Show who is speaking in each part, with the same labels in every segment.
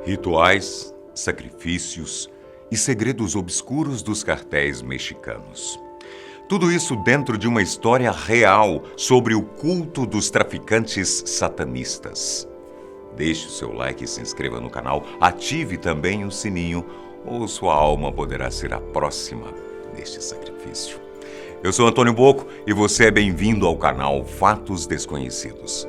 Speaker 1: Rituais, sacrifícios e segredos obscuros dos cartéis mexicanos. Tudo isso dentro de uma história real sobre o culto dos traficantes satanistas. Deixe o seu like e se inscreva no canal, ative também o sininho, ou sua alma poderá ser a próxima deste sacrifício. Eu sou Antônio Bocco e você é bem-vindo ao canal Fatos Desconhecidos.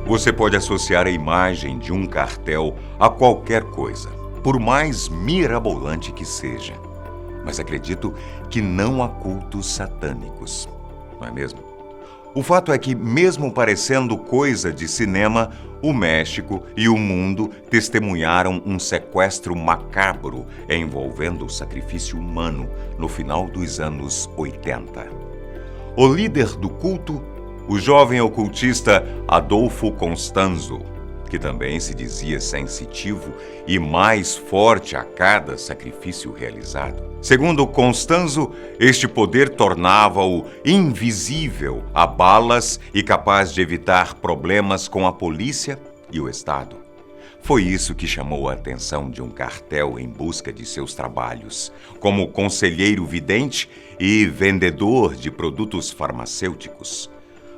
Speaker 1: Você pode associar a imagem de um cartel a qualquer coisa, por mais mirabolante que seja. Mas acredito que não há cultos satânicos, não é mesmo? O fato é que, mesmo parecendo coisa de cinema, o México e o mundo testemunharam um sequestro macabro envolvendo o sacrifício humano no final dos anos 80. O líder do culto, o jovem ocultista Adolfo Constanzo, que também se dizia sensitivo e mais forte a cada sacrifício realizado. Segundo Constanzo, este poder tornava-o invisível a balas e capaz de evitar problemas com a polícia e o Estado. Foi isso que chamou a atenção de um cartel em busca de seus trabalhos, como conselheiro vidente e vendedor de produtos farmacêuticos.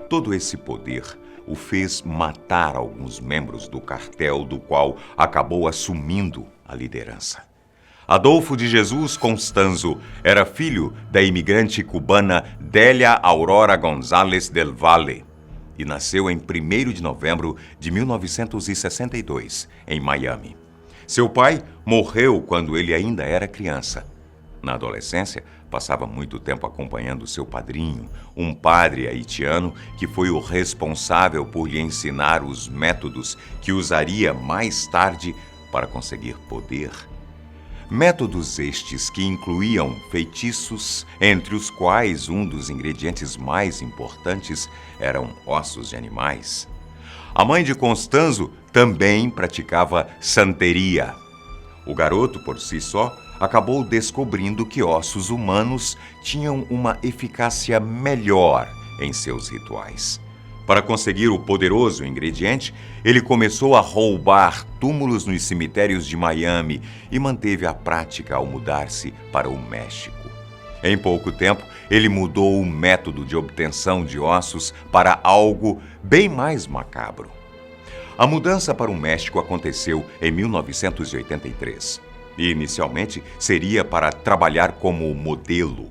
Speaker 1: Todo esse poder o fez matar alguns membros do cartel, do qual acabou assumindo a liderança. Adolfo de Jesus Constanzo era filho da imigrante cubana Délia Aurora González del Valle e nasceu em 1º de novembro de 1962, em Miami. Seu pai morreu quando ele ainda era criança. Na adolescência, passava muito tempo acompanhando seu padrinho, um padre haitiano que foi o responsável por lhe ensinar os métodos que usaria mais tarde para conseguir poder. Métodos estes que incluíam feitiços, entre os quais um dos ingredientes mais importantes eram ossos de animais. A mãe de Constanzo também praticava santeria. O garoto, por si só, acabou descobrindo que ossos humanos tinham uma eficácia melhor em seus rituais. Para conseguir o poderoso ingrediente, ele começou a roubar túmulos nos cemitérios de Miami e manteve a prática ao mudar-se para o México. Em pouco tempo, ele mudou o método de obtenção de ossos para algo bem mais macabro. A mudança para o México aconteceu em 1983. E inicialmente seria para trabalhar como modelo,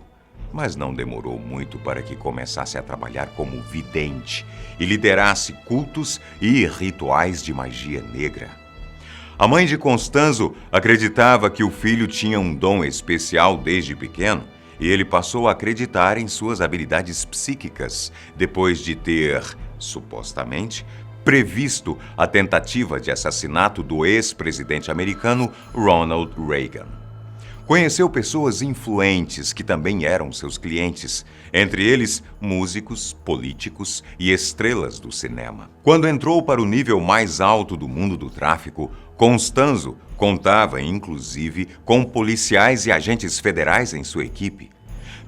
Speaker 1: mas não demorou muito para que começasse a trabalhar como vidente e liderasse cultos e rituais de magia negra. A mãe de Constanzo acreditava que o filho tinha um dom especial desde pequeno e ele passou a acreditar em suas habilidades psíquicas depois de ter, supostamente, previsto a tentativa de assassinato do ex-presidente americano Ronald Reagan. Conheceu pessoas influentes que também eram seus clientes, entre eles músicos, políticos e estrelas do cinema. Quando entrou para o nível mais alto do mundo do tráfico, Constanzo contava, inclusive, com policiais e agentes federais em sua equipe.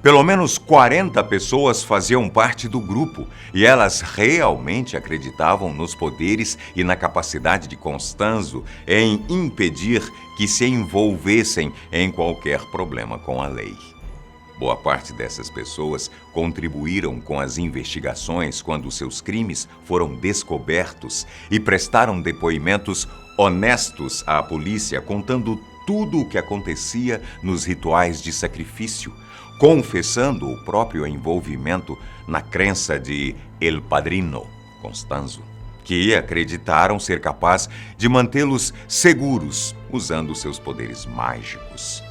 Speaker 1: Pelo menos 40 pessoas faziam parte do grupo e elas realmente acreditavam nos poderes e na capacidade de Constanzo em impedir que se envolvessem em qualquer problema com a lei. Boa parte dessas pessoas contribuíram com as investigações quando seus crimes foram descobertos e prestaram depoimentos honestos à polícia, contando tudo o que acontecia nos rituais de sacrifício, confessando o próprio envolvimento na crença de El Padrino, Constanzo, que acreditaram ser capaz de mantê-los seguros usando seus poderes mágicos.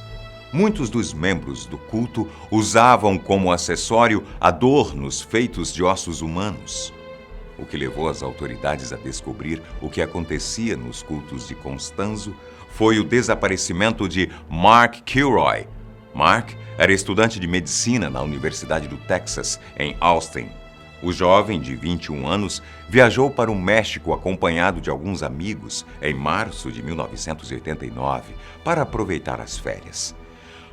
Speaker 1: Muitos dos membros do culto usavam como acessório adornos feitos de ossos humanos, o que levou as autoridades a descobrir o que acontecia nos cultos de Constanzo foi o desaparecimento de Mark Kilroy. Mark era estudante de medicina na Universidade do Texas, em Austin. O jovem, de 21 anos, viajou para o México acompanhado de alguns amigos em março de 1989 para aproveitar as férias.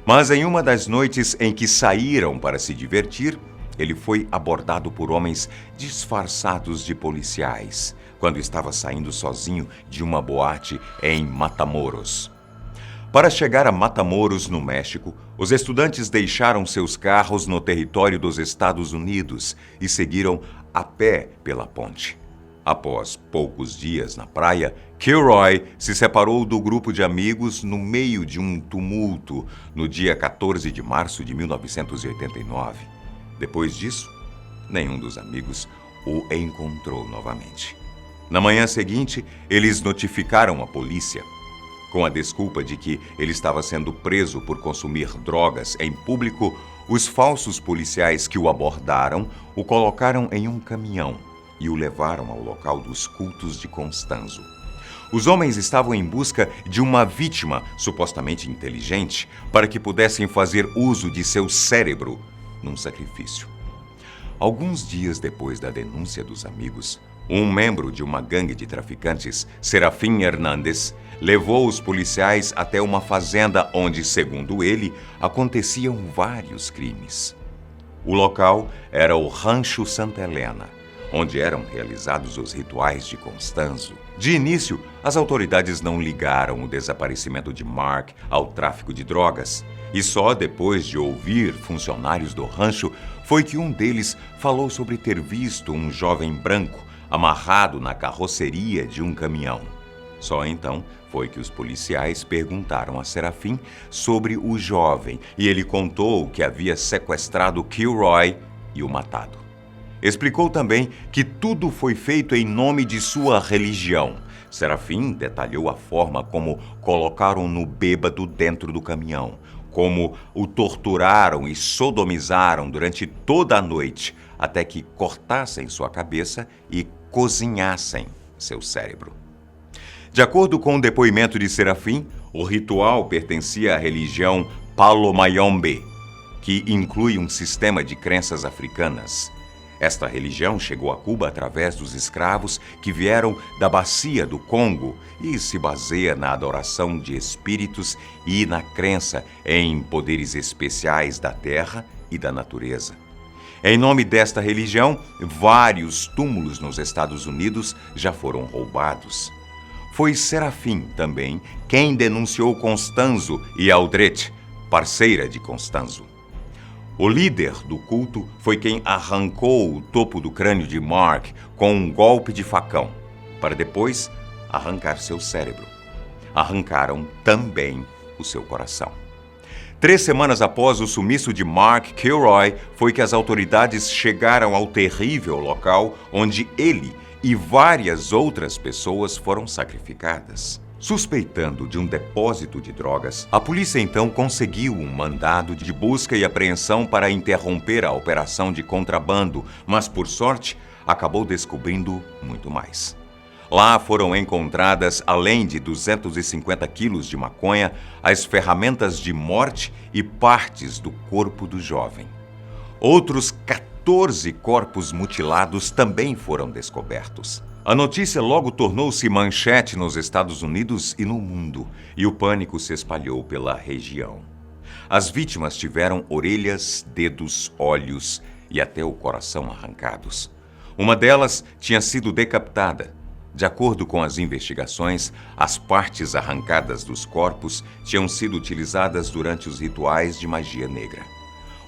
Speaker 1: Mas em uma das noites em que saíram para se divertir, ele foi abordado por homens disfarçados de policiais, quando estava saindo sozinho de uma boate em Matamoros. Para chegar a Matamoros, no México, os estudantes deixaram seus carros no território dos Estados Unidos e seguiram a pé pela ponte. Após poucos dias na praia, Kilroy se separou do grupo de amigos no meio de um tumulto no dia 14 de março de 1989. Depois disso, nenhum dos amigos o encontrou novamente. Na manhã seguinte, eles notificaram a polícia, com a desculpa de que ele estava sendo preso por consumir drogas em público. Os falsos policiais que o abordaram o colocaram em um caminhão e o levaram ao local dos cultos de Constanzo. Os homens estavam em busca de uma vítima supostamente inteligente para que pudessem fazer uso de seu cérebro num sacrifício. Alguns dias depois da denúncia dos amigos, um membro de uma gangue de traficantes, Serafim Hernández, levou os policiais até uma fazenda onde, segundo ele, aconteciam vários crimes. O local era o Rancho Santa Helena, onde eram realizados os rituais de Constanzo. De início, as autoridades não ligaram o desaparecimento de Mark ao tráfico de drogas, e só depois de ouvir funcionários do rancho foi que um deles falou sobre ter visto um jovem branco amarrado na carroceria de um caminhão. Só então foi que os policiais perguntaram a Serafim sobre o jovem e ele contou que havia sequestrado Kilroy e o matado. Explicou também que tudo foi feito em nome de sua religião. Serafim detalhou a forma como colocaram-no bêbado dentro do caminhão, como o torturaram e sodomizaram durante toda a noite, até que cortassem sua cabeça e cozinhassem seu cérebro. De acordo com o depoimento de Serafim, o ritual pertencia à religião Palomayombe, que inclui um sistema de crenças africanas. Esta religião chegou a Cuba através dos escravos que vieram da bacia do Congo e se baseia na adoração de espíritos e na crença em poderes especiais da terra e da natureza. Em nome desta religião, vários túmulos nos Estados Unidos já foram roubados. Foi Serafim, também, quem denunciou Constanzo e Aldrete, parceira de Constanzo. O líder do culto foi quem arrancou o topo do crânio de Mark com um golpe de facão, para depois arrancar seu cérebro. Arrancaram também o seu coração. 3 semanas após o sumiço de Mark Kilroy, foi que as autoridades chegaram ao terrível local onde ele e várias outras pessoas foram sacrificadas. Suspeitando de um depósito de drogas, a polícia então conseguiu um mandado de busca e apreensão para interromper a operação de contrabando, mas, por sorte, acabou descobrindo muito mais. Lá foram encontradas, além de 250 quilos de maconha, as ferramentas de morte e partes do corpo do jovem. Outros 14 corpos mutilados também foram descobertos. A notícia logo tornou-se manchete nos Estados Unidos e no mundo, e o pânico se espalhou pela região. As vítimas tiveram orelhas, dedos, olhos e até o coração arrancados. Uma delas tinha sido decapitada. De acordo com as investigações, as partes arrancadas dos corpos tinham sido utilizadas durante os rituais de magia negra.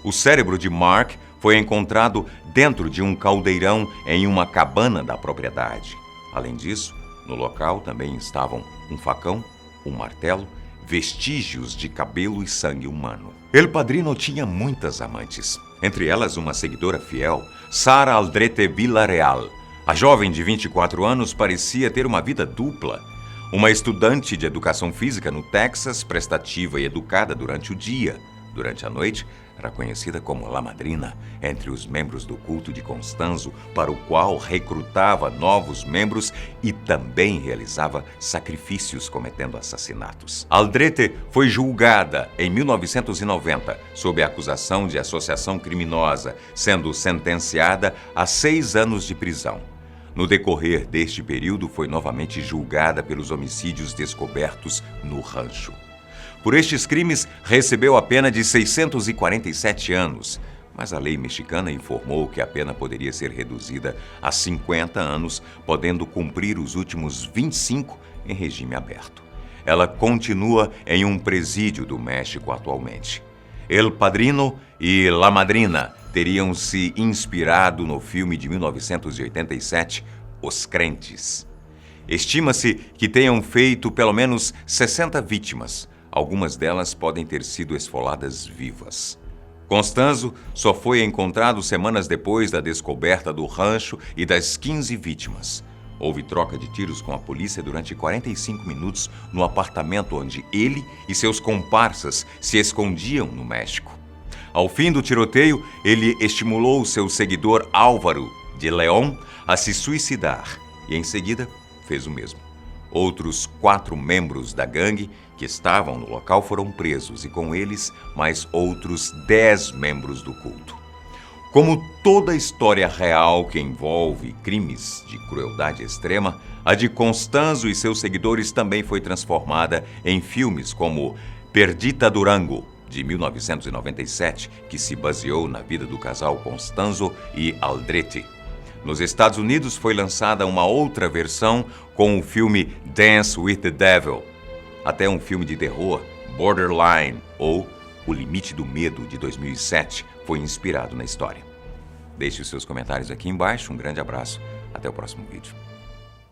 Speaker 1: O cérebro de Mark foi encontrado dentro de um caldeirão em uma cabana da propriedade. Além disso, no local também estavam um facão, um martelo, vestígios de cabelo e sangue humano. El Padrino tinha muitas amantes, entre elas uma seguidora fiel, Sara Aldrete Villarreal. A jovem de 24 anos parecia ter uma vida dupla. Uma estudante de educação física no Texas, prestativa e educada durante o dia. Durante a noite, Era conhecida como La Madrina entre os membros do culto de Constanzo, para o qual recrutava novos membros e também realizava sacrifícios cometendo assassinatos. Aldrete foi julgada em 1990 sob a acusação de associação criminosa, sendo sentenciada a 6 anos de prisão. No decorrer deste período, foi novamente julgada pelos homicídios descobertos no rancho. Por estes crimes, recebeu a pena de 647 anos, mas a lei mexicana informou que a pena poderia ser reduzida a 50 anos, podendo cumprir os últimos 25 em regime aberto. Ela continua em um presídio do México atualmente. El Padrino e La Madrina teriam se inspirado no filme de 1987, Os Crentes. Estima-se que tenham feito pelo menos 60 vítimas. Algumas delas podem ter sido esfoladas vivas. Constanzo só foi encontrado semanas depois da descoberta do rancho e das 15 vítimas. Houve troca de tiros com a polícia durante 45 minutos no apartamento onde ele e seus comparsas se escondiam no México. Ao fim do tiroteio, ele estimulou seu seguidor Álvaro de León a se suicidar e, em seguida, fez o mesmo. Outros 4 membros da gangue que estavam no local foram presos e, com eles, mais outros 10 membros do culto. Como toda história real que envolve crimes de crueldade extrema, a de Constanzo e seus seguidores também foi transformada em filmes como Perdita Durango, de 1997, que se baseou na vida do casal Constanzo e Aldrete. Nos Estados Unidos foi lançada uma outra versão com o filme Dance with the Devil. Até um filme de terror, Borderline, ou O Limite do Medo, de 2007, foi inspirado na história. Deixe os seus comentários aqui embaixo. Um grande abraço. Até o próximo vídeo.